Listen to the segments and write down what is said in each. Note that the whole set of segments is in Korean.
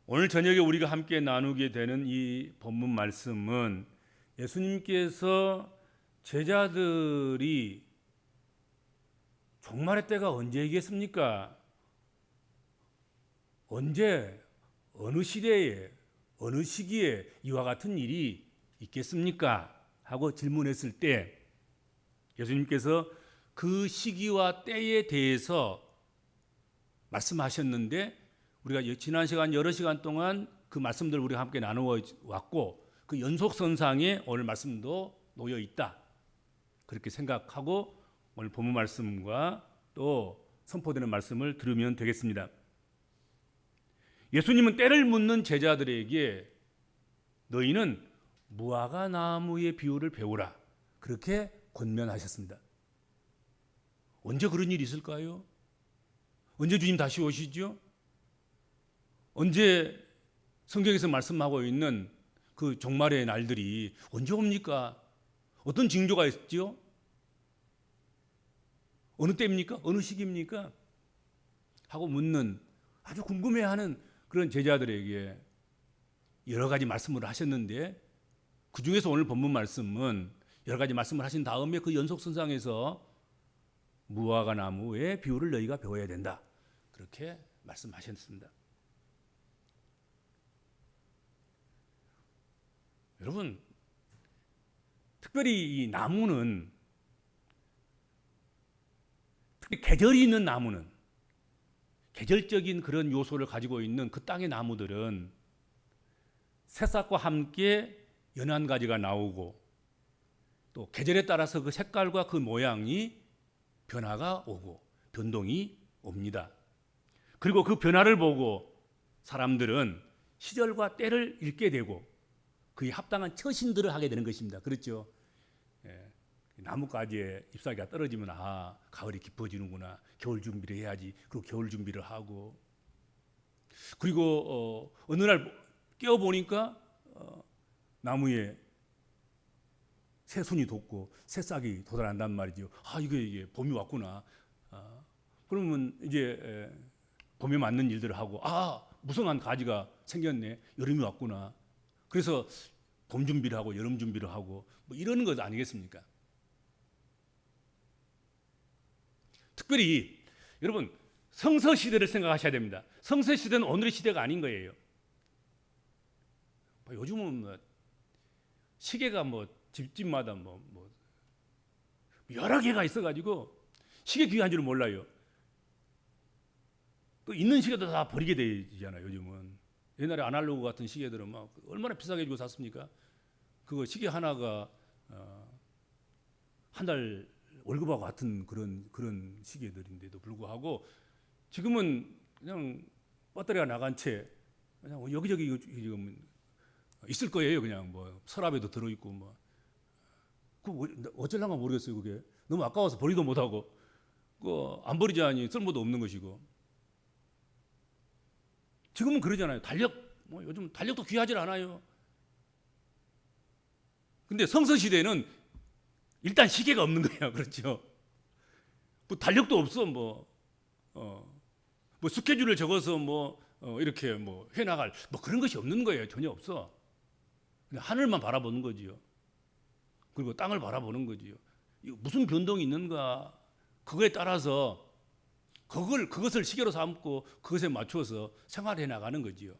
오늘 저녁에 우리가 함께 나누게 되는 이 본문 말씀은 예수님께서 제자들이 종말의 때가 언제이겠습니까? 언제, 어느 시대에, 어느 시기에 이와 같은 일이 있겠습니까? 하고 질문했을 때 예수님께서 그 시기와 때에 대해서 말씀하셨는데 우리가 지난 시간 여러 시간 동안 그 말씀들을 우리가 함께 나누어 왔고 그 연속선상에 오늘 말씀도 놓여 있다. 그렇게 생각하고 오늘 본문 말씀과 또 선포되는 말씀을 들으면 되겠습니다. 예수님은 때를 묻는 제자들에게 너희는 무화과 나무의 비유를 배우라. 그렇게 권면하셨습니다. 언제 그런 일이 있을까요? 언제 주님 다시 오시죠? 언제 성경에서 말씀하고 있는 그 종말의 날들이 언제 옵니까? 어떤 징조가 있죠? 어느 때입니까? 어느 시기입니까? 하고 묻는 아주 궁금해하는 그런 제자들에게 여러 가지 말씀을 하셨는데 그 중에서 오늘 본문 말씀은 여러 가지 말씀을 하신 다음에 그 연속선상에서 무화과 나무의 비유를 너희가 배워야 된다. 그렇게 말씀하셨습니다. 여러분, 특별히 이 나무는, 특히 계절이 있는 나무는, 계절적인 그런 요소를 가지고 있는 그 땅의 나무들은 새싹과 함께 연한 가지가 나오고 또 계절에 따라서 그 색깔과 그 모양이 변화가 오고 변동이 옵니다. 그리고 그 변화를 보고 사람들은 시절과 때를 읽게 되고 그에 합당한 처신들을 하게 되는 것입니다. 그렇죠? 예, 나뭇가지에 잎사귀가 떨어지면 가을이 깊어지는구나. 겨울 준비를 해야지. 그리고 겨울 준비를 하고 그리고 어느 날 깨어보니까 나무에 새순이 돋고 새싹이 돋아난단 말이죠. 이게 봄이 왔구나. 그러면 이제 봄에 맞는 일들을 하고 무성한 가지가 생겼네. 여름이 왔구나. 그래서 봄 준비를 하고 여름 준비를 하고 뭐 이러는 것 아니겠습니까? 특별히 여러분 성서 시대를 생각하셔야 됩니다. 성서 시대는 오늘의 시대가 아닌 거예요. 요즘은 시계가 집집마다 여러 개가 있어가지고 시계 귀한 줄 몰라요. 또 있는 시계도 다 버리게 되잖아요. 요즘은 옛날에 아날로그 같은 시계들은 막 얼마나 비싸게 주고 샀습니까? 그거 시계 하나가 한 달 월급하고 같은 그런 시계들인데도 불구하고 지금은 그냥 배터리가 나간 채 그냥 여기저기 지금 있을 거예요. 그냥 서랍에도 들어 있고 어쩌려고 모르겠어요. 그게 너무 아까워서 버리도 못하고 안 버리자니 쓸모도 없는 것이고 지금은 그러잖아요. 달력 요즘 달력도 귀하질 않아요. 근데 성서 시대는 일단 시계가 없는 거예요. 그렇죠? 달력도 없어. 스케줄을 적어서 이렇게 해나갈 그런 것이 없는 거예요. 전혀 없어. 그냥 하늘만 바라보는 거지요. 그리고 땅을 바라보는 거지요. 무슨 변동이 있는가 그거에 따라서 그것을 시계로 삼고 그것에 맞춰서 생활해 나가는 거지요.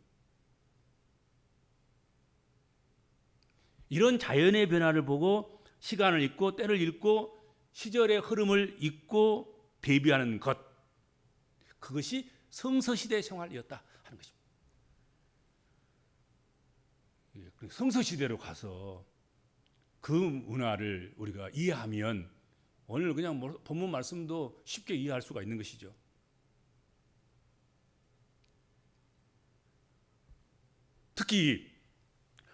이런 자연의 변화를 보고 시간을 읽고 때를 읽고 시절의 흐름을 읽고 대비하는 것, 그것이 성서시대의 생활이었다 하는 것입니다. 성서시대로 가서 그 문화를 우리가 이해하면 오늘 그냥 본문 말씀도 쉽게 이해할 수가 있는 것이죠. 특히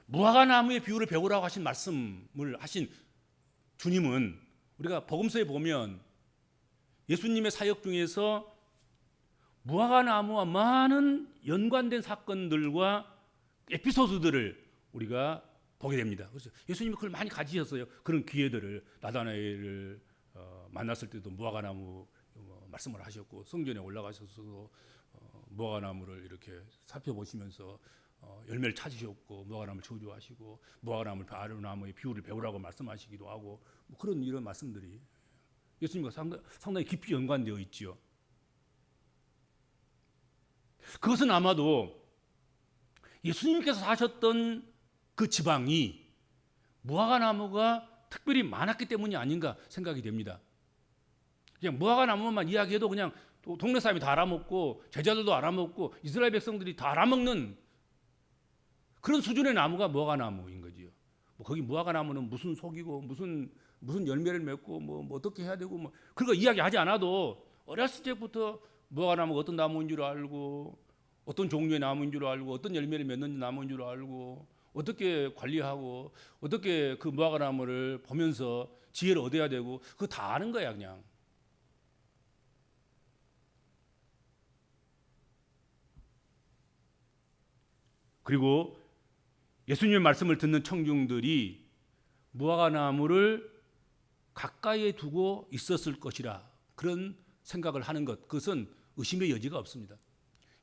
무화과 나무의 비유를 배우라고 하신 말씀을 하신 주님은 우리가 복음서에 보면 예수님의 사역 중에서 무화과 나무와 많은 연관된 사건들과 에피소드들을 우리가 보게 됩니다. 그래서 예수님이 그걸 많이 가지셨어요. 그런 기회들을 나다나엘을 만났을 때도 무화과 나무 말씀을 하셨고 성전에 올라가셔서 무화과나무를 이렇게 살펴보시면서 열매를 찾으셨고 무화과나무를 저주하시고 무화과나무를 아름나무의 비유를 배우라고 말씀하시기도 하고 뭐 그런 이런 말씀들이 예수님과 상당히 깊이 연관되어 있지요. 그것은 아마도 예수님께서 사셨던 그 지방이 무화과나무가 특별히 많았기 때문이 아닌가 생각이 됩니다. 그냥 무화과나무만 이야기해도 그냥 동네 사람이 다 알아먹고 제자들도 알아먹고 이스라엘 백성들이 다 알아먹는 그런 수준의 나무가 무화과나무인 거지요. 뭐 거기 무화과나무는 무슨 속이고 무슨 열매를 맺고 뭐 어떻게 해야 되고 뭐 그런 거 이야기하지 않아도 어렸을 때부터 무화과나무가 어떤 나무인 줄 알고 어떤 종류의 나무인 줄 알고 어떤 열매를 맺는 나무인 줄 알고 어떻게 관리하고 어떻게 그 무화과나무를 보면서 지혜를 얻어야 되고 그거 다 아는 거야 그냥. 그리고 예수님의 말씀을 듣는 청중들이 무화과나무를 가까이에 두고 있었을 것이라 그런 생각을 하는 것, 그것은 의심의 여지가 없습니다.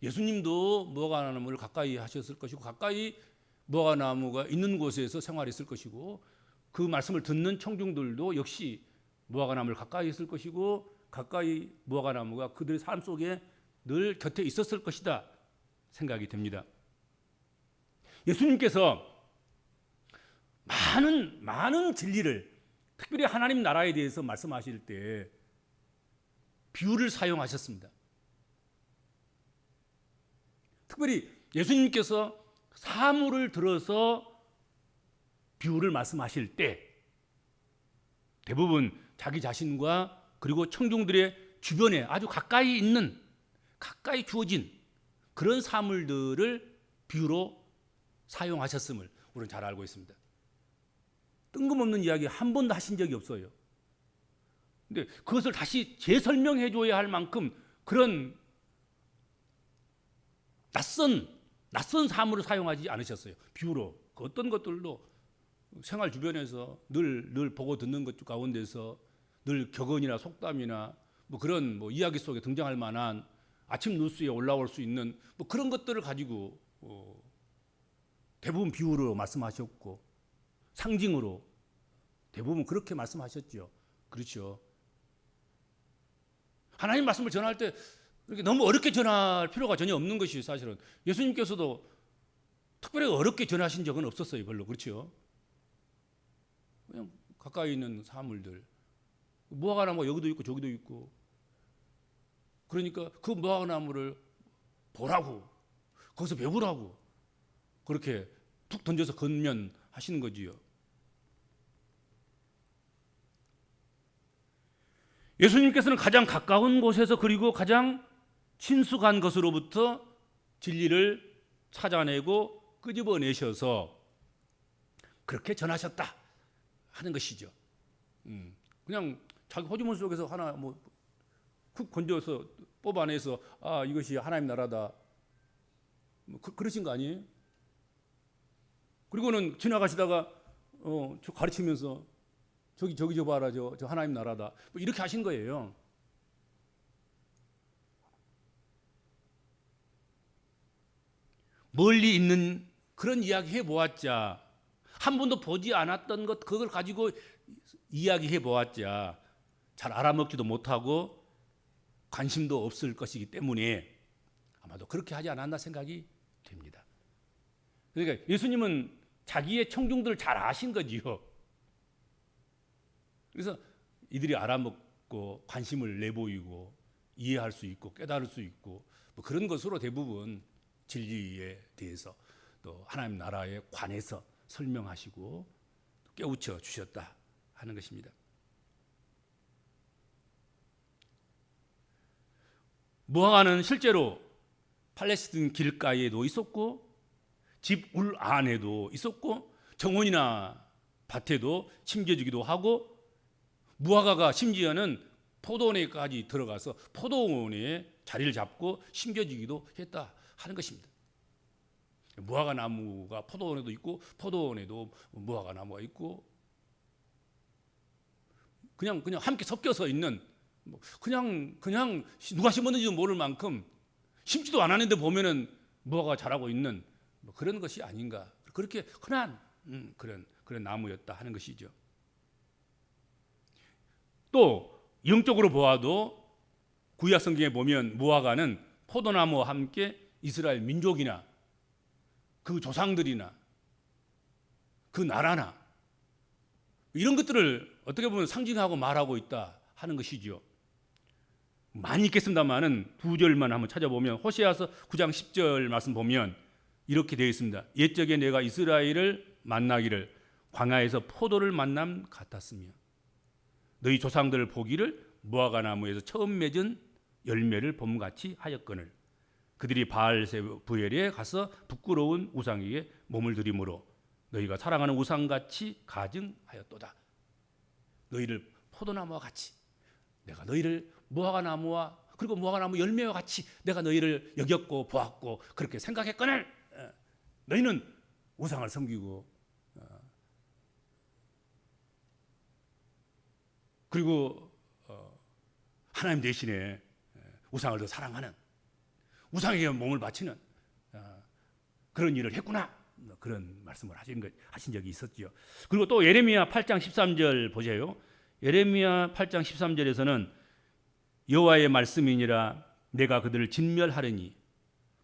예수님도 무화과나무를 가까이 하셨을 것이고 가까이 무화과나무가 있는 곳에서 생활했을 것이고 그 말씀을 듣는 청중들도 역시 무화과나무를 가까이 있을 것이고 가까이 무화과나무가 그들의 삶 속에 늘 곁에 있었을 것이다 생각이 됩니다. 예수님께서 많은 진리를 특별히 하나님 나라에 대해서 말씀하실 때 비유를 사용하셨습니다. 특별히 예수님께서 사물을 들어서 비유를 말씀하실 때 대부분 자기 자신과 그리고 청중들의 주변에 아주 가까이 있는 가까이 주어진 그런 사물들을 비유로 사용하셨음을 우리는 잘 알고 있습니다. 뜬금없는 이야기 한 번도 하신 적이 없어요. 근데 그것을 다시 재설명해 줘야 할 만큼 그런 낯선 사물을 사용하지 않으셨어요. 비유로 그 어떤 것들도 생활 주변에서 늘 보고 듣는 것 가운데서 늘 격언이나 속담이나 뭐 그런 뭐 이야기 속에 등장할 만한 아침 뉴스에 올라올 수 있는 뭐 그런 것들을 가지고 대부분 비유로 말씀하셨고 상징으로 대부분 그렇게 말씀하셨죠. 그렇죠. 하나님 말씀을 전할 때 이렇게 너무 어렵게 전할 필요가 전혀 없는 것이 사실은 예수님께서도 특별히 어렵게 전하신 적은 없었어요. 별로. 그렇죠. 그냥 가까이 있는 사물들 무화과나무가 여기도 있고 저기도 있고 그러니까 그 무화과나무를 보라고 거기서 배우라고 그렇게 툭 던져서 건면하시는 거지요. 예수님께서는 가장 가까운 곳에서 그리고 가장 친숙한 것으로부터 진리를 찾아내고 끄집어내셔서 그렇게 전하셨다 하는 것이죠. 그냥 자기 호주머니 속에서 하나 뭐 쿡 건져서 뽑아내서 아 이것이 하나님 나라다 뭐 그러신 거 아니에요? 그리고는 지나가시다가 저 가르치면서 저기 저 봐라 저 하나님 나라다 뭐 이렇게 하신 거예요. 멀리 있는 그런 이야기 해보았자 한 번도 보지 않았던 것 그걸 가지고 이야기해 보았자 잘 알아먹지도 못하고 관심도 없을 것이기 때문에 아마도 그렇게 하지 않았나 생각이 됩니다. 그러니까 예수님은 자기의 청중들을 잘 아신 거지요. 그래서 이들이 알아먹고 관심을 내보이고 이해할 수 있고 깨달을 수 있고 뭐 그런 것으로 대부분 진리에 대해서 또 하나님 나라에 관해서 설명하시고 깨우쳐 주셨다 하는 것입니다. 무화과는 실제로 팔레스틴 길가에도 있었고 집 울 안에도 있었고 정원이나 밭에도 심겨지기도 하고 무화과가 심지어는 포도원에까지 들어가서 포도원에 자리를 잡고 심겨지기도 했다 하는 것입니다. 무화과 나무가 포도원에도 있고 포도원에도 무화과 나무가 있고 그냥 함께 섞여서 있는 그냥 누가 심었는지도 모를 만큼 심지도 않았는데 보면은 무화과가 자라고 있는 뭐 그런 것이 아닌가. 그렇게 흔한 그런 나무였다 하는 것이죠. 또 영적으로 보아도 구약 성경에 보면 무화과는 포도나무와 함께 이스라엘 민족이나 그 조상들이나 그 나라나 이런 것들을 어떻게 보면 상징하고 말하고 있다 하는 것이죠. 많이 있겠습니다만은 두 절만 한번 찾아보면 호세아서 9장 10절 말씀 보면 이렇게 되어 있습니다. 옛적에 내가 이스라엘을 만나기를 광야에서 포도를 만남 같았으며 너희 조상들을 보기를 무화과 나무에서 처음 맺은 열매를 봄같이 하였거늘 그들이 바알세부엘에 가서 부끄러운 우상에게 몸을 들이므로 너희가 사랑하는 우상같이 가증하였도다. 너희를 포도나무와 같이 내가 너희를 무화과 나무와 그리고 무화과 나무 열매와 같이 내가 너희를 여겼고 보았고 그렇게 생각했거늘 너희는 우상을 섬기고 그리고 하나님 대신에 우상을 더 사랑하는 우상에게 몸을 바치는 그런 일을 했구나. 그런 말씀을 하신 적이 있었죠. 그리고 또 예레미야 8장 13절 보세요. 예레미야 8장 13절에서는 여호와의 말씀이니라 내가 그들을 진멸하리니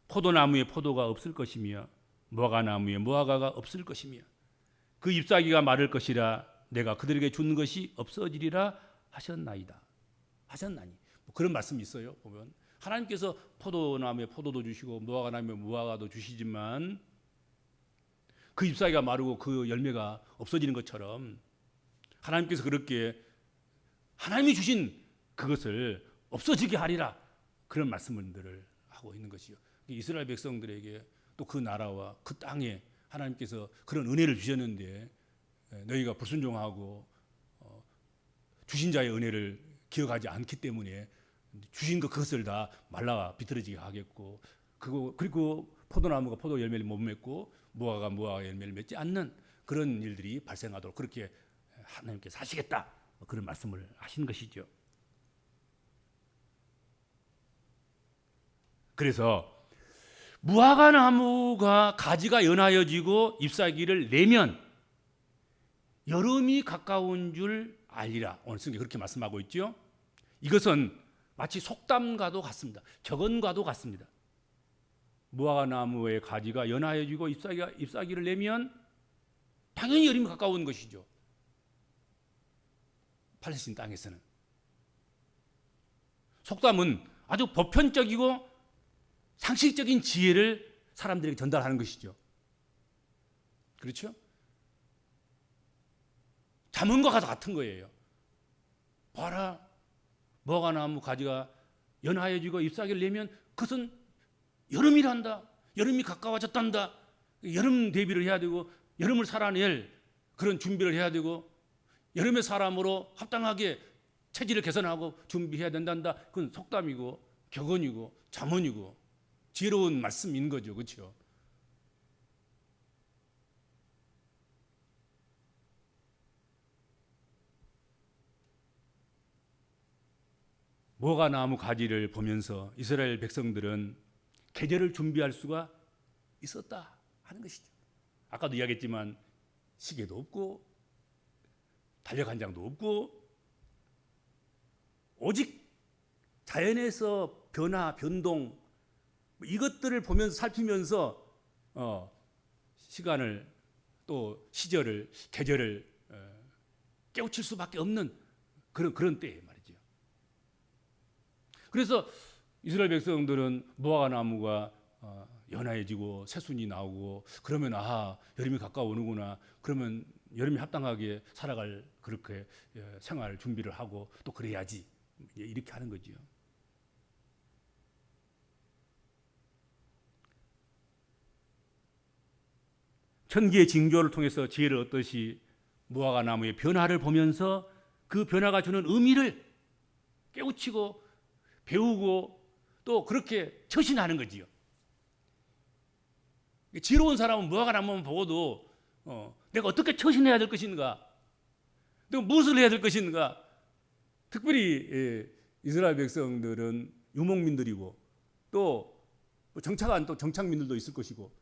포도나무에 포도가 없을 것이며 무화과나무에 무화과가 없을 것이며 그 잎사귀가 마를 것이라 내가 그들에게 준 것이 없어지리라 하셨나이다. 하셨나니 뭐 그런 말씀이 있어요. 보면 하나님께서 포도나무에 포도도 주시고 무화과나무에 무화과도 주시지만 그 잎사귀가 마르고 그 열매가 없어지는 것처럼 하나님께서 그렇게 하나님이 주신 그것을 없어지게 하리라 그런 말씀들을 하고 있는 것이요. 이스라엘 백성들에게 또 그 나라와 그 땅에 하나님께서 그런 은혜를 주셨는데 너희가 불순종하고 주신 자의 은혜를 기억하지 않기 때문에 주신 그것을 다 말라 비틀어지게 하겠고 그리고 포도나무가 포도 열매를 못 맺고 무화과가 무화과 열매를 맺지 않는 그런 일들이 발생하도록 그렇게 하나님께서 하시겠다 그런 말씀을 하신 것이죠. 그래서 무화과 나무가 가지가 연하여지고 잎사귀를 내면 여름이 가까운 줄 알리라. 오늘 성경이 그렇게 말씀하고 있죠. 이것은 마치 속담과도 같습니다. 적언과도 같습니다. 무화과 나무의 가지가 연하여지고 잎사귀를 내면 당연히 여름이 가까운 것이죠. 팔레스틴 땅에서는 속담은 아주 보편적이고 상식적인 지혜를 사람들에게 전달하는 것이죠. 그렇죠? 잠언과 같은 거예요. 봐라, 무화과 나무 가지가 연하여지고 잎사귀를 내면 그것은 여름이란다. 여름이 가까워졌단다. 여름 대비를 해야 되고 여름을 살아낼 그런 준비를 해야 되고 여름의 사람으로 합당하게 체질을 개선하고 준비해야 된단다. 그건 속담이고 격언이고 잠언이고 지혜로운 말씀인 거죠. 그렇죠? 무화과 나무 가지를 보면서 이스라엘 백성들은 계절을 준비할 수가 있었다 하는 것이죠. 아까도 이야기했지만 시계도 없고 달력 한 장도 없고 오직 자연에서 변화, 변동 이것들을 보면서 살피면서 시간을 또 시절을 계절을 깨우칠 수밖에 없는 그런 때에 말이죠. 그래서 이스라엘 백성들은 무화과 나무가 연하해지고 새순이 나오고 그러면 여름이 가까워오는구나. 그러면 여름이 합당하게 살아갈 그렇게 생활 준비를 하고 또 그래야지 이렇게 하는 거죠. 천기의 징조를 통해서 지혜를 얻듯이 무화과 나무의 변화를 보면서 그 변화가 주는 의미를 깨우치고 배우고 또 그렇게 처신하는 거지요. 지혜로운 사람은 무화과 나무만 보고도 내가 어떻게 처신해야 될 것인가, 내가 무엇을 해야 될 것인가. 특별히 이스라엘 백성들은 유목민들이고 또 뭐 정착한 또 정착민들도 있을 것이고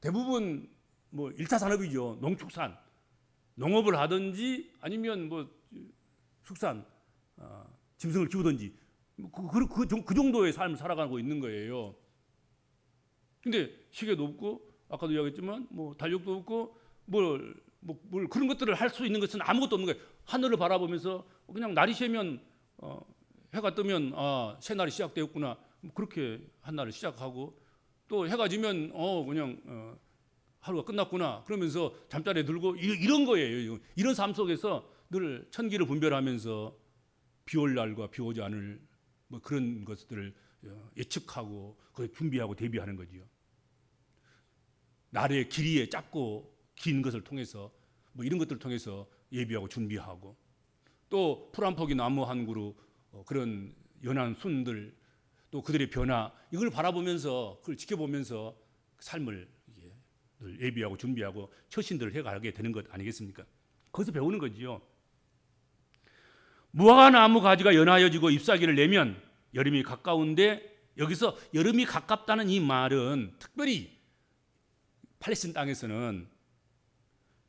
대부분 뭐 1차 산업이죠. 농축산, 농업을 하든지 아니면 뭐 축산, 짐승을 키우든지 그 정도의 삶을 살아가고 있는 거예요. 근데 시계도 없고 아까도 이야기했지만 뭐 달력도 없고 뭘 그런 것들을 할 수 있는 것은 아무것도 없는 거예요. 하늘을 바라보면서 그냥 날이 새면 해가 뜨면 새 날이 시작되었구나. 그렇게 한 날을 시작하고 또 해가 지면 그냥 하루가 끝났구나. 그러면서 잠자리에 들고 이런 거예요. 이런 삶 속에서 늘 천기를 분별하면서 비 올 날과 비 오지 않을 뭐 그런 것들을 예측하고 그걸 준비하고 대비하는 거지요. 날의 길이에 짧고 긴 것을 통해서 뭐 이런 것들을 통해서 예비하고 준비하고 또 풀 한 포기 나무 한 그루 그런 연한 순들 또 그들의 변화 이걸 바라보면서 그걸 지켜보면서 삶을 늘 예비하고 준비하고 처신들을 해가게 되는 것 아니겠습니까? 거기서 배우는 거지요. 무화과 나무 가지가 연하여지고 잎사귀를 내면 여름이 가까운데 여기서 여름이 가깝다는 이 말은 특별히 팔레스틴 땅에서는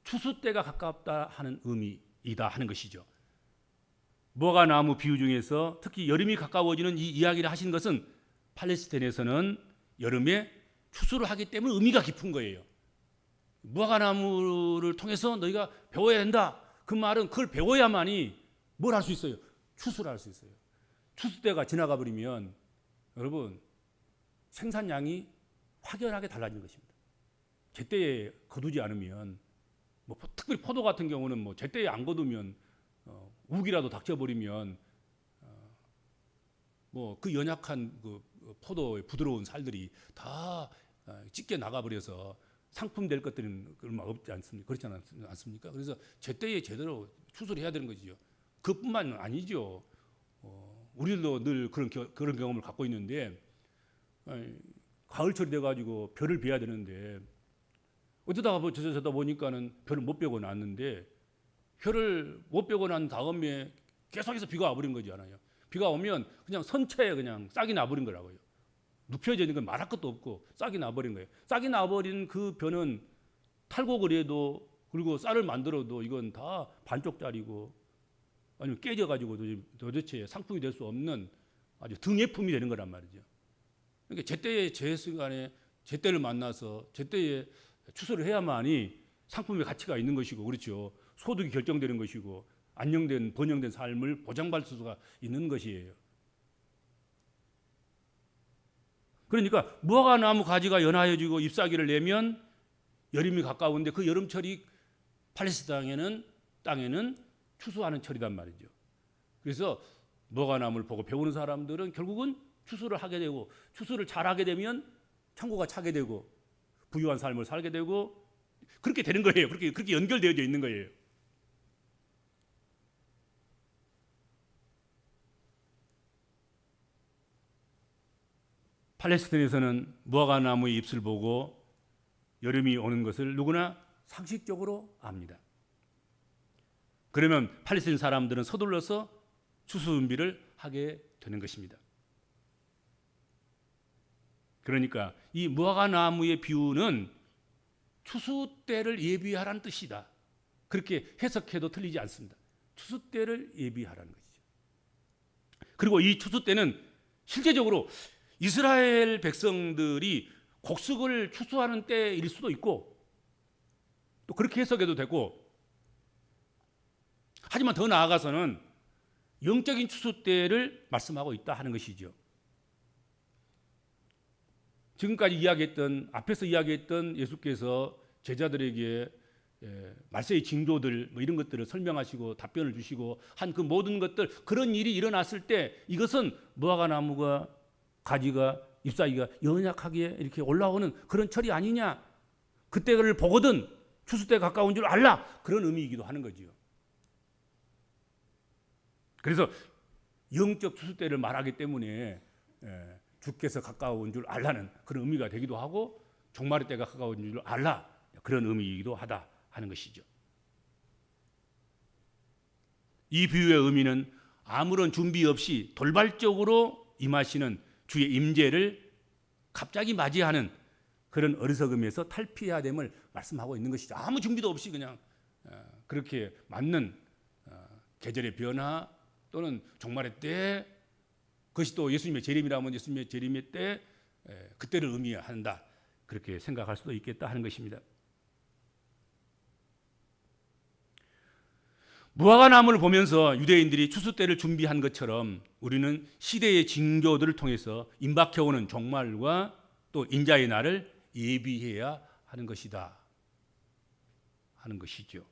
추수 때가 가깝다 하는 의미이다 하는 것이죠. 무화과 나무 비유 중에서 특히 여름이 가까워지는 이 이야기를 하신 것은 팔레스틴에서는 여름에 추수를 하기 때문에 의미가 깊은 거예요. 무화과 나무를 통해서 너희가 배워야 된다. 그 말은 그걸 배워야만이 뭘 할 수 있어요? 추수를 할 수 있어요. 추수 때가 지나가 버리면 여러분 생산량이 확연하게 달라지는 것입니다. 제때에 거두지 않으면 뭐 특별히 포도 같은 경우는 뭐 제때에 안 거두면 우기라도 닥쳐버리면 뭐 그 연약한 그 포도의 부드러운 살들이 다 찢겨 나가버려서 상품 될 것들은 얼마 없지 않습니까? 그렇지 않습니까? 그래서 제때에 제대로 추수를 해야 되는 거지요. 그뿐만 아니죠. 우리도 늘 그런 경험을 갖고 있는데 가을철이 돼가지고 벼를 베야 되는데 어쩌다가 저쩌다 보니까는 벼를 못 베고 났는데 벼를 못 베고 난 다음에 계속해서 비가 와버린 거지 않아요. 비가 오면 그냥 선체에 그냥 싹이 나버린 거라고요. 눕혀져 있는 건 말할 것도 없고 싹이 나버린 거예요. 싹이 나버린 그 벼는 탈곡을 해도 그리고 쌀을 만들어도 이건 다 반쪽짜리고 아니면 깨져가지고 도대체 상품이 될 수 없는 아주 등예품이 되는 거란 말이죠. 그러니까 제때에 제 순간에 제때를 만나서 제때에 추수를 해야만이 상품의 가치가 있는 것이고 그렇죠. 소득이 결정되는 것이고 안정된 번영된 삶을 보장받을 수가 있는 것이에요. 그러니까 무화과 나무 가지가 연하여지고 잎사귀를 내면 여름이 가까운데 그 여름철이 팔레스타인 땅에는 추수하는 철이란 말이죠. 그래서 무화과 나무를 보고 배우는 사람들은 결국은 추수를 하게 되고 추수를 잘하게 되면 창고가 차게 되고 부유한 삶을 살게 되고 그렇게 되는 거예요. 그렇게 연결되어져 있는 거예요. 팔레스틴에서는 무화과 나무의 잎을 보고 여름이 오는 것을 누구나 상식적으로 압니다. 그러면 팔레스틴 사람들은 서둘러서 추수 준비를 하게 되는 것입니다. 그러니까 이 무화과 나무의 비유는 추수 때를 예비하라는 뜻이다. 그렇게 해석해도 틀리지 않습니다. 추수 때를 예비하라는 것이죠. 그리고 이 추수 때는 실제적으로 이스라엘 백성들이 곡식을 추수하는 때일 수도 있고 또 그렇게 해석해도 되고 하지만 더 나아가서는 영적인 추수 때를 말씀하고 있다 하는 것이죠. 지금까지 앞에서 이야기했던 예수께서 제자들에게 말세의 징조들 뭐 이런 것들을 설명하시고 답변을 주시고 한 그 모든 것들 그런 일이 일어났을 때 이것은 무화과 나무가 가지가 잎사귀가 연약하게 이렇게 올라오는 그런 철이 아니냐. 그때를 보거든 추수 때 가까운 줄 알라. 그런 의미이기도 하는 거지요. 그래서 영적 추수 때를 말하기 때문에 주께서 가까운 줄 알라는 그런 의미가 되기도 하고 종말의 때가 가까운 줄 알라. 그런 의미이기도 하다 하는 것이죠. 이 비유의 의미는 아무런 준비 없이 돌발적으로 임하시는 주의 임재를 갑자기 맞이하는 그런 어리석음에서 탈피해야 됨을 말씀하고 있는 것이죠. 아무 준비도 없이 그냥 그렇게 맞는 계절의 변화 또는 종말의 때, 그것이 또 예수님의 재림이라면 예수님의 재림의 때 그때를 의미한다, 그렇게 생각할 수도 있겠다 하는 것입니다. 무화과나무를 보면서 유대인들이 추수 때를 준비한 것처럼 우리는 시대의 징조들을 통해서 임박해오는 종말과 또 인자의 날을 예비해야 하는 것이다 하는 것이죠.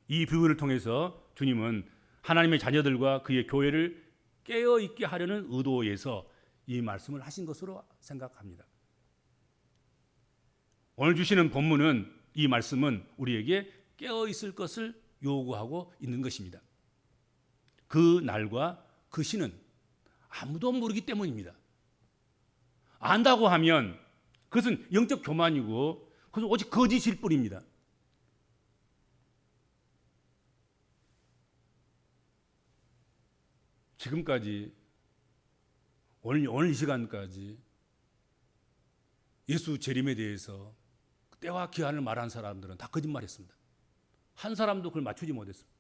이 비유를 통해서 주님은 하나님의 자녀들과 그의 교회를 깨어있게 하려는 의도에서 이 말씀을 하신 것으로 생각합니다. 오늘 주시는 본문은, 이 말씀은 우리에게 깨어있을 것을 요구하고 있는 것입니다. 그 날과 그 시는 아무도 모르기 때문입니다. 안다고 하면 그것은 영적 교만이고 그것은 오직 거짓일 뿐입니다. 지금까지 오늘 이 시간까지 예수 재림에 대해서 때와 기한을 말한 사람들은 다 거짓말했습니다. 한 사람도 그걸 맞추지 못했습니다.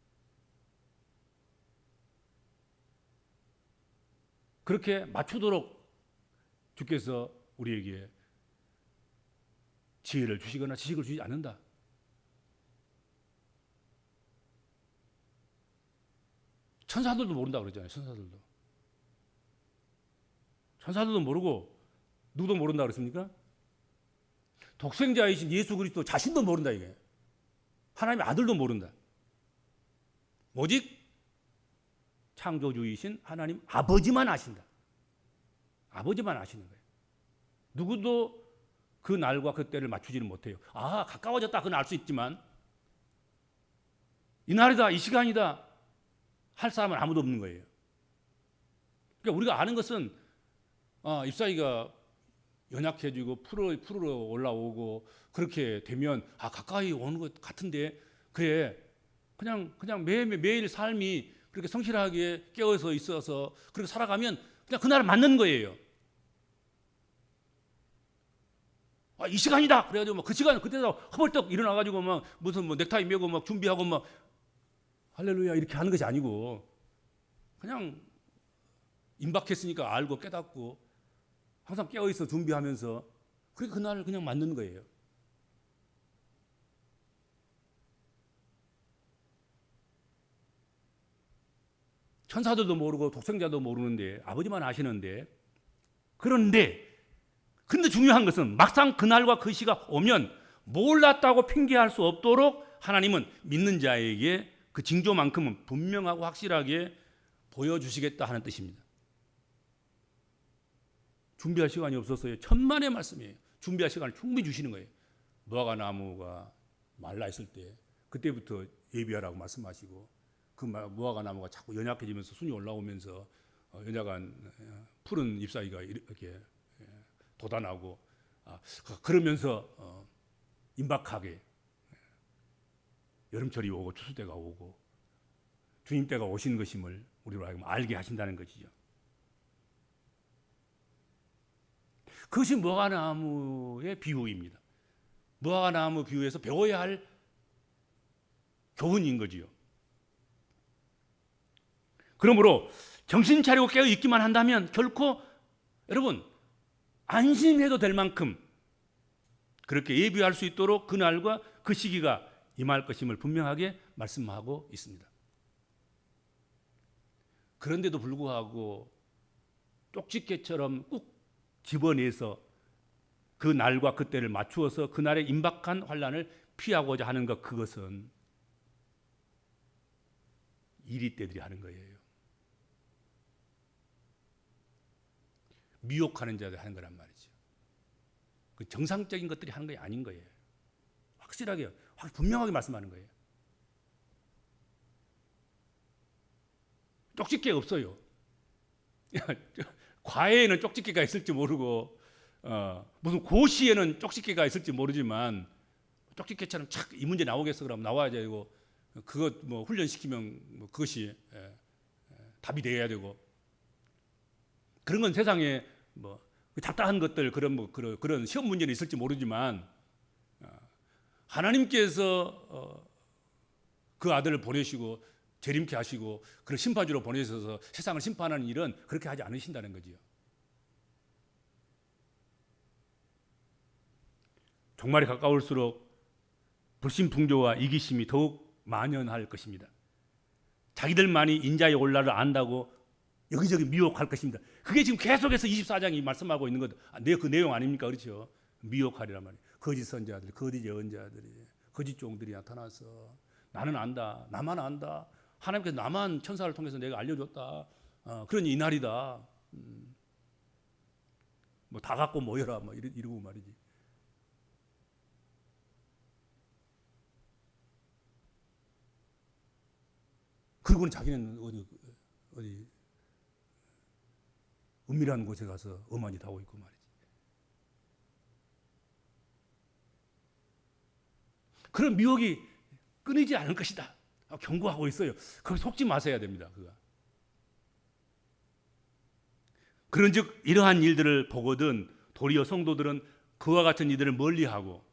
그렇게 맞추도록 주께서 우리에게 지혜를 주시거나 지식을 주지 않는다. 천사들도 모른다 그러잖아요. 천사들도 모르고 누구도 모른다 그랬습니까? 독생자이신 예수 그리스도 자신도 모른다, 이게. 하나님의 아들도 모른다. 오직 창조주이신 하나님 아버지만 아신다. 아버지만 아시는 거예요. 누구도 그 날과 그 때를 맞추지는 못해요. 가까워졌다, 그건 알 수 있지만 이 날이다, 이 시간이다 할 사람은 아무도 없는 거예요. 그러니까 우리가 아는 것은 잎사귀가 연약해지고 푸르러 올라오고 그렇게 되면 가까이 오는 것 같은데, 그래 그냥 매일 삶이 그렇게 성실하게 깨어서 있어서 그렇게 살아가면 그냥 그날 맞는 거예요. 이 시간이다 그래가지고 막 그 시간 그때다 허벌떡 일어나가지고 막 무슨 넥타이 메고 막 준비하고 막 할렐루야 이렇게 하는 것이 아니고, 그냥 임박했으니까 알고 깨닫고 항상 깨어있어 준비하면서 그렇게 그날을 그냥 맞는 거예요. 천사들도 모르고 독생자도 모르는데 아버지만 아시는데, 근데 중요한 것은 막상 그날과 그 시가 오면 몰랐다고 핑계할 수 없도록 하나님은 믿는 자에게 그 징조만큼은 분명하고 확실하게 보여주시겠다 하는 뜻입니다. 준비할 시간이 없었어요. 천만의 말씀이에요. 준비할 시간을 충분히 주시는 거예요. 무화과 나무가 말라 있을 때 그때부터 예비하라고 말씀하시고, 그 무화과 나무가 자꾸 연약해지면서 순이 올라오면서 연약한 푸른 잎사귀가 이렇게 돋아나고, 그러면서 임박하게 여름철이 오고 추수 때가 오고 주님 때가 오신 것임을 우리로 하여금 알게 하신다는 것이죠. 그것이 무화과나무의 비유입니다. 무화과나무 비유에서 배워야 할 교훈인 거지요. 그러므로 정신 차리고 깨어 있기만 한다면 결코 여러분 안심해도 될 만큼 그렇게 예비할 수 있도록 그날과 그 시기가 임할 것임을 분명하게 말씀하고 있습니다. 그런데도 불구하고 쪽집게처럼 꾹 집어내서 그 날과 그 때를 맞추어서 그날의 임박한 환난을 피하고자 하는 것, 그것은 이리떼들이 하는 거예요. 미혹하는 자들이 하는 거란 말이죠. 그 정상적인 것들이 하는 게 아닌 거예요. 확실하게 분명하게 말씀하는 거예요. 쪽집게가 없어요. 과외에는 쪽집게가 있을지 모르고 무슨 고시에는 쪽집게가 있을지 모르지만 쪽집게처럼 착 이 문제 나오겠어 그러면 나와야 되고, 그것 뭐 훈련시키면 그것이 답이 돼야 되고, 그런 건 세상에 뭐 잡다한 것들 그런 시험 문제는 있을지 모르지만 하나님께서 그 아들을 보내시고 재림케 하시고 그런 심판주로 보내셔서 세상을 심판하는 일은 그렇게 하지 않으신다는 거지요. 종말이 가까울수록 불신풍조와 이기심이 더욱 만연할 것입니다. 자기들만이 인자의 올라를 안다고 여기저기 미혹할 것입니다. 그게 지금 계속해서 24장이 말씀하고 있는 것, 그 내용 아닙니까? 그렇죠? 미혹하리란 말이에요. 거짓 선지자들, 거짓 예언자들이, 거짓 종들이 나타나서 나는 안다, 나만 안다. 하나님께서 나만 천사를 통해서 내가 알려줬다. 그러니 이날이다. 뭐 다 갖고 모여라, 뭐 이러고 말이지. 그리고는 자기는 어디 은밀한 곳에 가서 어만이 타고 있고 말이지. 그런 미혹이 끊이지 않을 것이다. 경고하고 있어요. 거기 속지 마셔야 됩니다. 그런즉 이러한 일들을 보거든 도리어 성도들은 그와 같은 이들을 멀리하고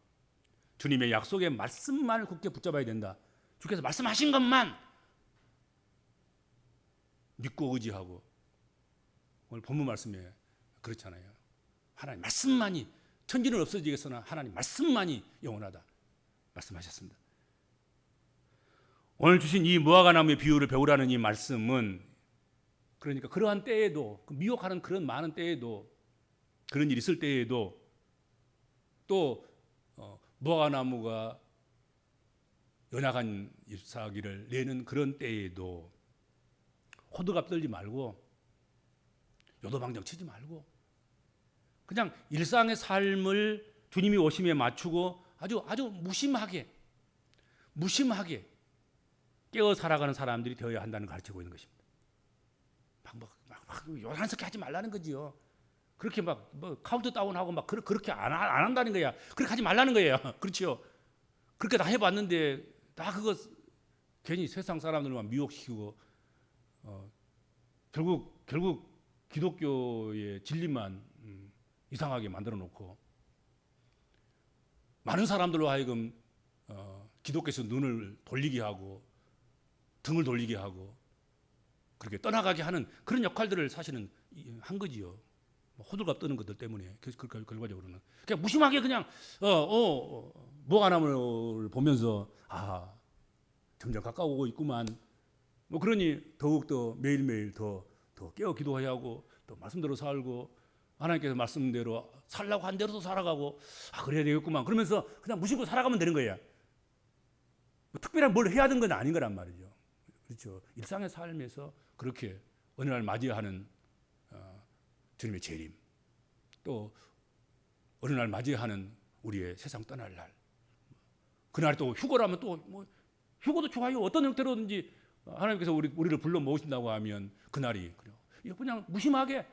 주님의 약속의 말씀만을 굳게 붙잡아야 된다. 주께서 말씀하신 것만 믿고 의지하고, 오늘 본문 말씀에 그렇잖아요. 하나님 말씀만이, 천지는 없어지겠으나 하나님 말씀만이 영원하다 말씀하셨습니다. 오늘 주신 이 무화과나무의 비유를 배우라는 이 말씀은, 그러니까 그러한 때에도, 미혹하는 그런 많은 때에도, 그런 일이 있을 때에도, 또 무화과나무가 연약한 잎사귀를 내는 그런 때에도 호들갑 떨지 말고 요도방정 치지 말고 그냥 일상의 삶을 주님이 오심에 맞추고 아주 무심하게 깨어 살아가는 사람들이 되어야 한다는 걸 가르치고 있는 것입니다. 막 요란스럽게 하지 말라는 거지요. 그렇게 막 카운트 다운하고 막 그렇게 안 한다는 거야. 그렇게 하지 말라는 거예요. 그렇죠? 그렇게 다 해봤는데 다 그거 괜히 세상 사람들만 미혹시키고 결국 기독교의 진리만 이상하게 만들어 놓고 많은 사람들로 하여금 기독교에서 눈을 돌리게 하고 등을 돌리게 하고 그렇게 떠나가게 하는 그런 역할들을 사실은 한 거지요. 호들갑 떠는 것들 때문에 결과적으로는 그냥 무심하게 그냥 무화과나무를 보면서 점점 가까워오고 있구만. 뭐 그러니 더욱더 매일매일 더 깨어 기도해야 하고 또 말씀대로 살고 하나님께서 말씀대로 살라고 한 대로 살아가고 그래야 되겠구만. 그러면서 그냥 무심코 살아가면 되는 거예요. 뭐 특별한 뭘 해야 하는 건 아닌 거란 말이죠. 그렇죠. 일상의 삶에서 그렇게 어느 날 맞이하는 주님의 재림, 또 어느 날 맞이하는 우리의 세상 떠날 날, 그날 또 휴거라면 또 뭐 휴거도 좋아요. 어떤 형태로든지 하나님께서 우리를 불러 모으신다고 하면 그날이 그냥 무심하게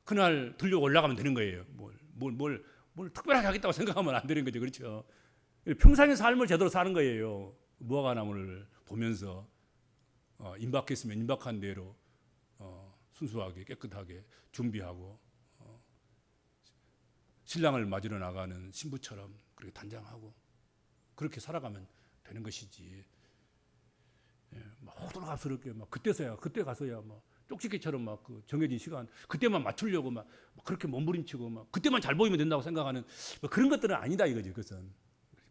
그날 들려 올라가면 되는 거예요. 뭘 특별하게 하겠다고 생각하면 안 되는 거죠. 그렇죠. 평상의 삶을 제대로 사는 거예요. 무화과나무를 보면서 임박했으면 임박한 대로 순수하게 깨끗하게 준비하고 신랑을 맞으러 나가는 신부처럼 그렇게 단장하고 그렇게 살아가면 되는 것이지. 호들갑스럽게 그때 가서야 쪽지게처럼 그 정해진 시간 그때만 맞추려고 막 그렇게 몸부림치고 막 그때만 잘 보이면 된다고 생각하는 그런 것들은 아니다 이거지. 그것은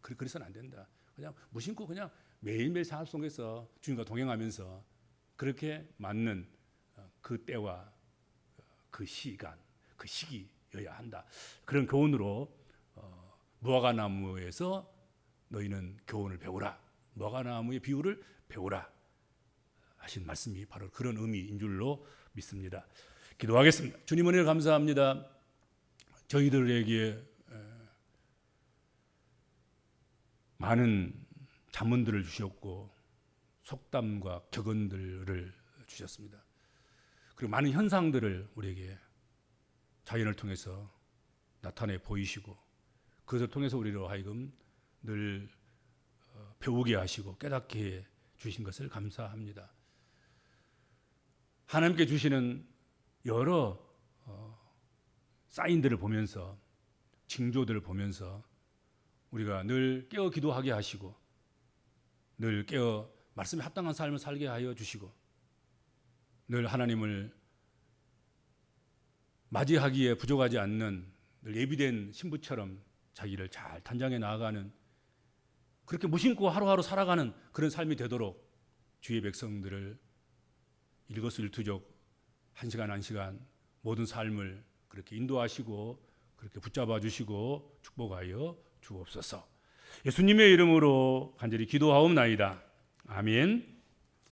그래서는 안 된다. 그냥 무심코 그냥 매일매일 생활 속에서 주님과 동행하면서 그렇게 맞는 그 때와 그 시간, 그 시기여야 한다. 그런 교훈으로 무화과나무에서 너희는 교훈을 배우라. 무화과나무의 비유를 배우라 하신 말씀이 바로 그런 의미인 줄로 믿습니다. 기도하겠습니다. 주님 은혜를 감사합니다. 저희들에게 많은 잠언들을 주셨고 속담과 격언들을 주셨습니다. 그리고 많은 현상들을 우리에게 자연을 통해서 나타내 보이시고 그것을 통해서 우리로 하여금 늘 배우게 하시고 깨닫게 해 주신 것을 감사합니다. 하나님께 주시는 여러 사인들을 보면서, 징조들을 보면서 우리가 늘 깨어 기도하게 하시고, 늘 깨어 말씀에 합당한 삶을 살게 하여 주시고, 늘 하나님을 맞이하기에 부족하지 않는 늘 예비된 신부처럼 자기를 잘 단장해 나아가는, 그렇게 무심코 하루하루 살아가는 그런 삶이 되도록 주의 백성들을 일거수일투족 한 시간 한 시간 모든 삶을 그렇게 인도하시고 그렇게 붙잡아 주시고 축복하여 주옵소서. 예수님의 이름으로 간절히 기도하옵나이다. 아멘.